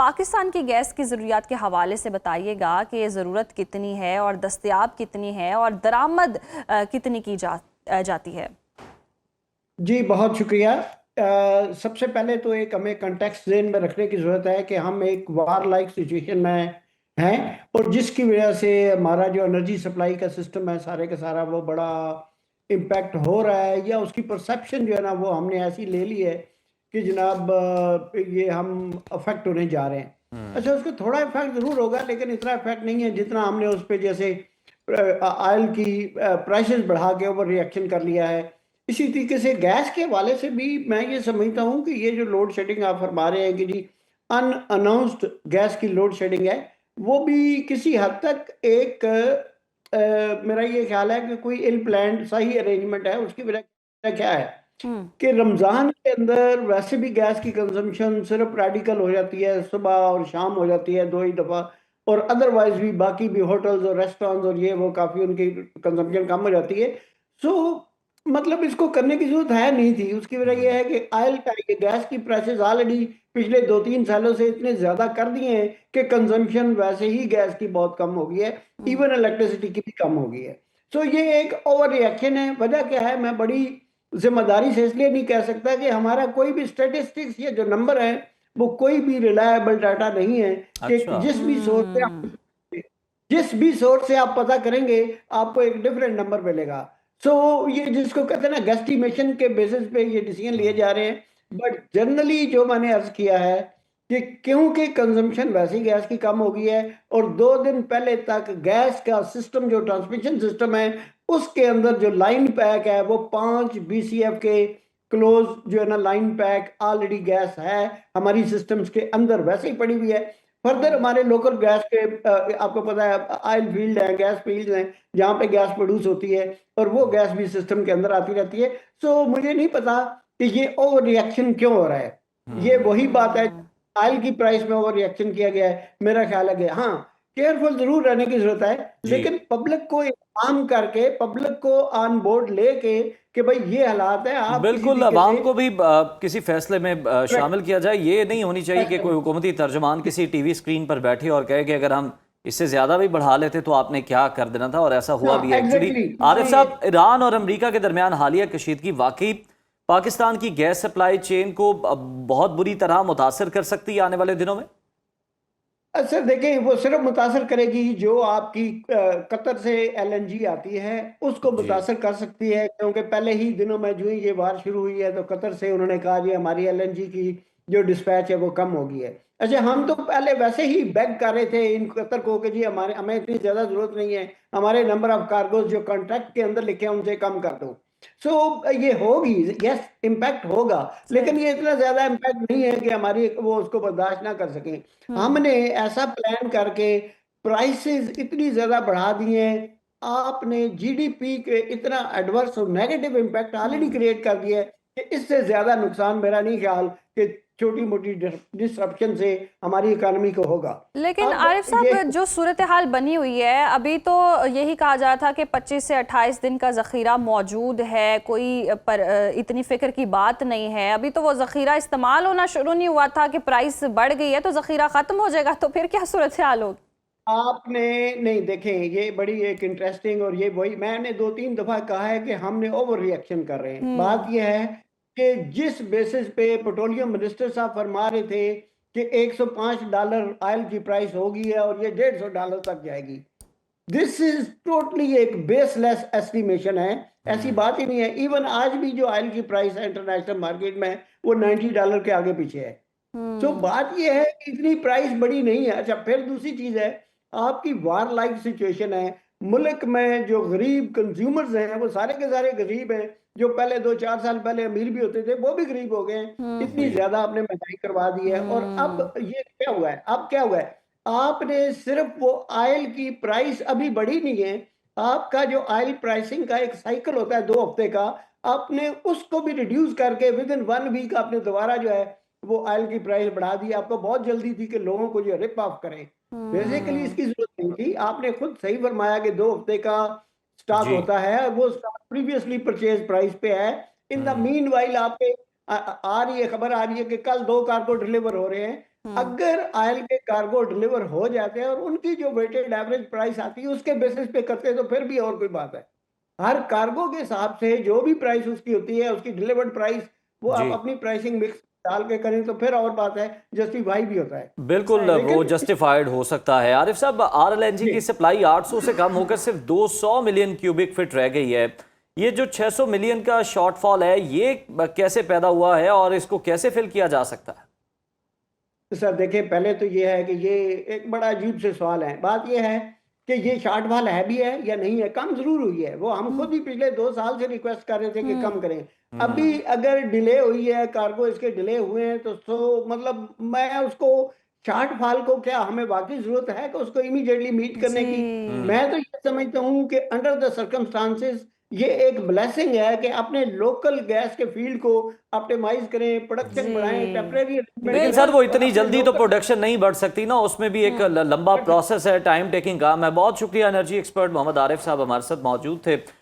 पाकिस्तान की गैस की ज़रूरियात के हवाले से बताइएगा कि ज़रूरत कितनी है और दस्तयाब कितनी है और दरामद कितनी की जाती है। जी बहुत शुक्रिया। सबसे पहले तो एक हमें कंटेक्स्ट ज़हन में रखने की ज़रूरत है कि हम एक वार लाइक सिचुएशन में हैं और जिसकी वजह से हमारा जो एनर्जी सप्लाई का सिस्टम है सारे का सारा वो बड़ा इम्पैक्ट हो रहा है, या उसकी परसेप्शन जो है ना वो हमने ऐसी ले ली है कि जनाब ये हम अफेक्ट होने जा रहे हैं। अच्छा, उसको थोड़ा इफेक्ट ज़रूर होगा लेकिन इतना इफेक्ट नहीं है जितना हमने उस पर जैसे ऑयल की प्राइसेस बढ़ा के ओवर रिएक्शन कर लिया है। इसी तरीके से गैस के हवाले से भी मैं ये समझता हूँ कि ये जो लोड शेडिंग आप फरमा रहे हैं कि जी अनअनाउंस्ड गैस की लोड शेडिंग है, वो भी किसी हद तक एक मेरा ये ख्याल है कि कोई इल प्लान सही अरेंजमेंट है। उसकी वजह क्या है कि रमज़ान के अंदर वैसे भी गैस की कंजम्पशन सिर्फ रेडिकल हो जाती है, सुबह और शाम हो जाती है दो ही दफ़ा, और अदरवाइज भी बाकी भी होटल्स और रेस्टोरेंट्स और ये वो काफ़ी उनकी कंजम्पशन कम हो जाती है। सो मतलब इसको करने की जरूरत है नहीं थी। उसकी वजह यह है कि ऑयल का ये गैस की प्राइसेस ऑलरेडी पिछले 2-3 सालों से इतने ज़्यादा कर दिए हैं कि कंजम्पशन वैसे ही गैस की बहुत कम हो गई है, इवन इलेक्ट्रिसिटी की भी कम हो गई है। सो ये एक ओवर रिएक्शन है। वजह क्या है, मैं बड़ी जिम्मेदारी से इसलिए नहीं कह सकता कि हमारा कोई भी स्टेटिस्टिक्स या जो नंबर है वो कोई भी रिलायबल डाटा नहीं है कि अच्छा। जिस भी सोर्स से आप पता करेंगे आपको एक डिफरेंट नंबर मिलेगा। सो ये जिसको कहते हैं ना गेस्टिमेशन के बेसिस पे ये डिसीजन लिए जा रहे हैं। बट जनरली जो मैंने अर्ज किया है कि क्योंकि कंजम्पशन वैसे ही गैस की कम हो गई है और 2 दिन पहले तक गैस का सिस्टम जो ट्रांसमिशन सिस्टम है उसके अंदर जो लाइन पैक है वो 5 BCF के क्लोज जो है ना लाइन पैक ऑलरेडी गैस है हमारी सिस्टम्स के अंदर वैसे ही पड़ी हुई है। फर्दर हमारे लोकल गैस के आपको पता है ऑयल फील्ड है, गैस फील्ड हैं जहाँ पे गैस प्रोड्यूस होती है और वो गैस भी सिस्टम के अंदर आती रहती है। सो मुझे नहीं पता कि ये ओवर रिएक्शन क्यों हो रहा है। ये वही बात है, ऑयल की प्राइस में ओवर रिएक्शन किया गया है। मेरा ख्याल है कि हाँ, केयरफुल जरूर रहने की जरूरत है लेकिन पब्लिक को काम करके पब्लिक को ऑन बोर्ड लेके कि भाई ये हालात है, आप किसी बिल्कुल, तरीके अवाम से को भी किसी फैसले में शामिल किया जाए। ये नहीं होनी चाहिए कि कोई हुकूमती तर्जुमान किसी टीवी स्क्रीन पर बैठे और कहे कि अगर हम इससे ज्यादा भी बढ़ा लेते तो आपने क्या कर देना था, और ऐसा हुआ भी है एक्चुअली। आरिफ साहब, ईरान और अमेरिका के दरमियान हालिया कशीदगी वाकई पाकिस्तान की गैस सप्लाई चेन को बहुत बुरी तरह मुतासर कर सकती है आने वाले दिनों में। सर देखें, वो सिर्फ मुतासर करेगी जो आपकी कतर से LNG आती है उसको जी। मुतासर कर सकती है, क्योंकि पहले ही दिनों में जो ही ये वार शुरू हुई है तो कतर से उन्होंने कहा जी हमारी LNG की जो डिस्पैच है वो कम हो गई है। अच्छा, हम तो पहले वैसे ही बेग कर रहे थे इन कतर को कि जी हमें इतनी ज़्यादा ज़रूरत नहीं है, हमारे नंबर ऑफ कार्गोज जो कॉन्ट्रैक्ट के अंदर लिखे हैं उनसे कम कर दो। सो ये होगी, यस इम्पैक्ट होगा, लेकिन ये इतना ज्यादा इम्पैक्ट नहीं है कि हमारी वो उसको बर्दाश्त ना कर सकें। हमने ऐसा प्लान करके प्राइसेस इतनी ज्यादा बढ़ा दिए हैं, आपने GDP के इतना एडवर्स और नेगेटिव इम्पैक्ट ऑलरेडी क्रिएट कर दिया है कि इससे ज्यादा नुकसान मेरा नहीं ख्याल कि छोटी मोटी डिसरप्शन से हमारी इकोनॉमी को होगा। लेकिन अब आरिफ ये साहब, जो सूरत हाल बनी हुई है अभी तो यही कहा जा रहा था कि 25 से 28 दिन का ज़ख़ीरा मौजूद है, कोई इतनी फ़िक्र की बात नहीं है। अभी तो वो ज़ख़ीरा इस्तेमाल होना शुरू नहीं हुआ था कि प्राइस बढ़ गई है तो ज़ख़ीरा ख़त्म हो जाएगा, तो फिर क्या सूरत हाल होगी? आपने नहीं देखें, ये बड़ी एक इंटरेस्टिंग, और ये वही मैंने 2-3 दफा कहा है कि हमने ओवर रिएक्शन कर रहे हैं। बात यह है कि जिस बेसिस पे पेट्रोलियम मिनिस्टर साहब फरमा रहे थे कि $105 ऑयल की प्राइस होगी है और ये $150 तक जाएगी, दिस इज टोटली एक बेसलेस एस्टिमेशन है। ऐसी बात ही नहीं है। इवन आज भी जो ऑयल की प्राइस है इंटरनेशनल मार्केट में वो $90 के आगे पीछे है। तो बात यह है कि इतनी प्राइस बड़ी नहीं है। अच्छा, फिर दूसरी चीज है, आपकी वार लाइक सिचुएशन है। मुल्क में जो गरीब कंज्यूमर्स हैं वो सारे के सारे गरीब हैं। जो पहले 2-4 साल पहले अमीर भी होते थे वो भी गरीब हो गए हैं। इतनी जी। ज्यादा आपने महंगाई करवा दी है। और अब ये क्या हुआ है, अब क्या हुआ है, आपने सिर्फ वो ऑयल की प्राइस अभी बढ़ी नहीं है, आपका जो ऑयल प्राइसिंग का एक साइकिल होता है 2 हफ्ते का, आपने उसको भी रिड्यूस करके विद इन 1 वीक आपने दोबारा जो है वो ऑयल की प्राइस बढ़ा दी। आपको बहुत जल्दी थी कि लोगों को जो रिप ऑफ करें। बेसिकली इसकी जरूरत नहीं थी। आपने खुद सही फरमाया कि 2 हफ्ते का स्टॉक जी। होता है, वो स्टॉक प्रीवियसली परचेज प्राइस पे है। इन द मीन वाइल आपके आ रही है, खबर आ रही है कि कल 2 कार्गो डिलीवर हो रहे हैं। अगर ऑयल के कार्गो डिलीवर हो जाते हैं और उनकी जो वेटेड एवरेज प्राइस आती है उसके बेसिस पे करते हैं तो फिर भी और कोई बात है। हर कार्गो के हिसाब से जो भी प्राइस उसकी होती है, उसकी डिलीवर्ड प्राइस, वो आप जी अपनी प्राइसिंग मिक्स डाल के करें तो फिर और बात है, जस्टिफाई भी होता है। बिल्कुल, वो लेकिन जस्टिफाइड हो सकता है। आरिफ साहब, आरएलएनजी जी की सप्लाई 800 से कम होकर सिर्फ 200 मिलियन क्यूबिक फीट रह गई है। ये जो 600 मिलियन का शॉर्टफॉल है, ये कैसे पैदा हुआ है और इसको कैसे फिल किया जा सकता है? सर देखिए, पहले तो ये है कि ये एक बड़ा अजीब से सवाल है। बात ये है कि ये शॉर्टफॉल है भी है या नहीं है, कम जरूर हुई है। वो हम खुद भी पिछले 2 साल से रिक्वेस्ट कर रहे थे कि कम करें। अभी अगर डिले हुई है, कार्गो इसके डिले हुए हैं, तो मतलब मैं उसको शॉर्टफॉल को, क्या हमें वाकई जरूरत है कि उसको इमीडिएटली मीट करने की? जी मैं तो ये समझता हूँ कि अंडर द सर्कमस्टांसेस ये एक ब्लेसिंग है कि अपने लोकल गैस के फील्ड को ऑप्टिमाइज करें, प्रोडक्शन बढ़ाएं, टेम्परेरी लेकिन सर वो इतनी जल्दी तो प्रोडक्शन नहीं बढ़ सकती ना, उसमें भी एक लंबा प्रोसेस है, टाइम टेकिंग काम है। बहुत शुक्रिया। एनर्जी एक्सपर्ट मोहम्मद आरिफ साहब हमारे साथ मौजूद थे।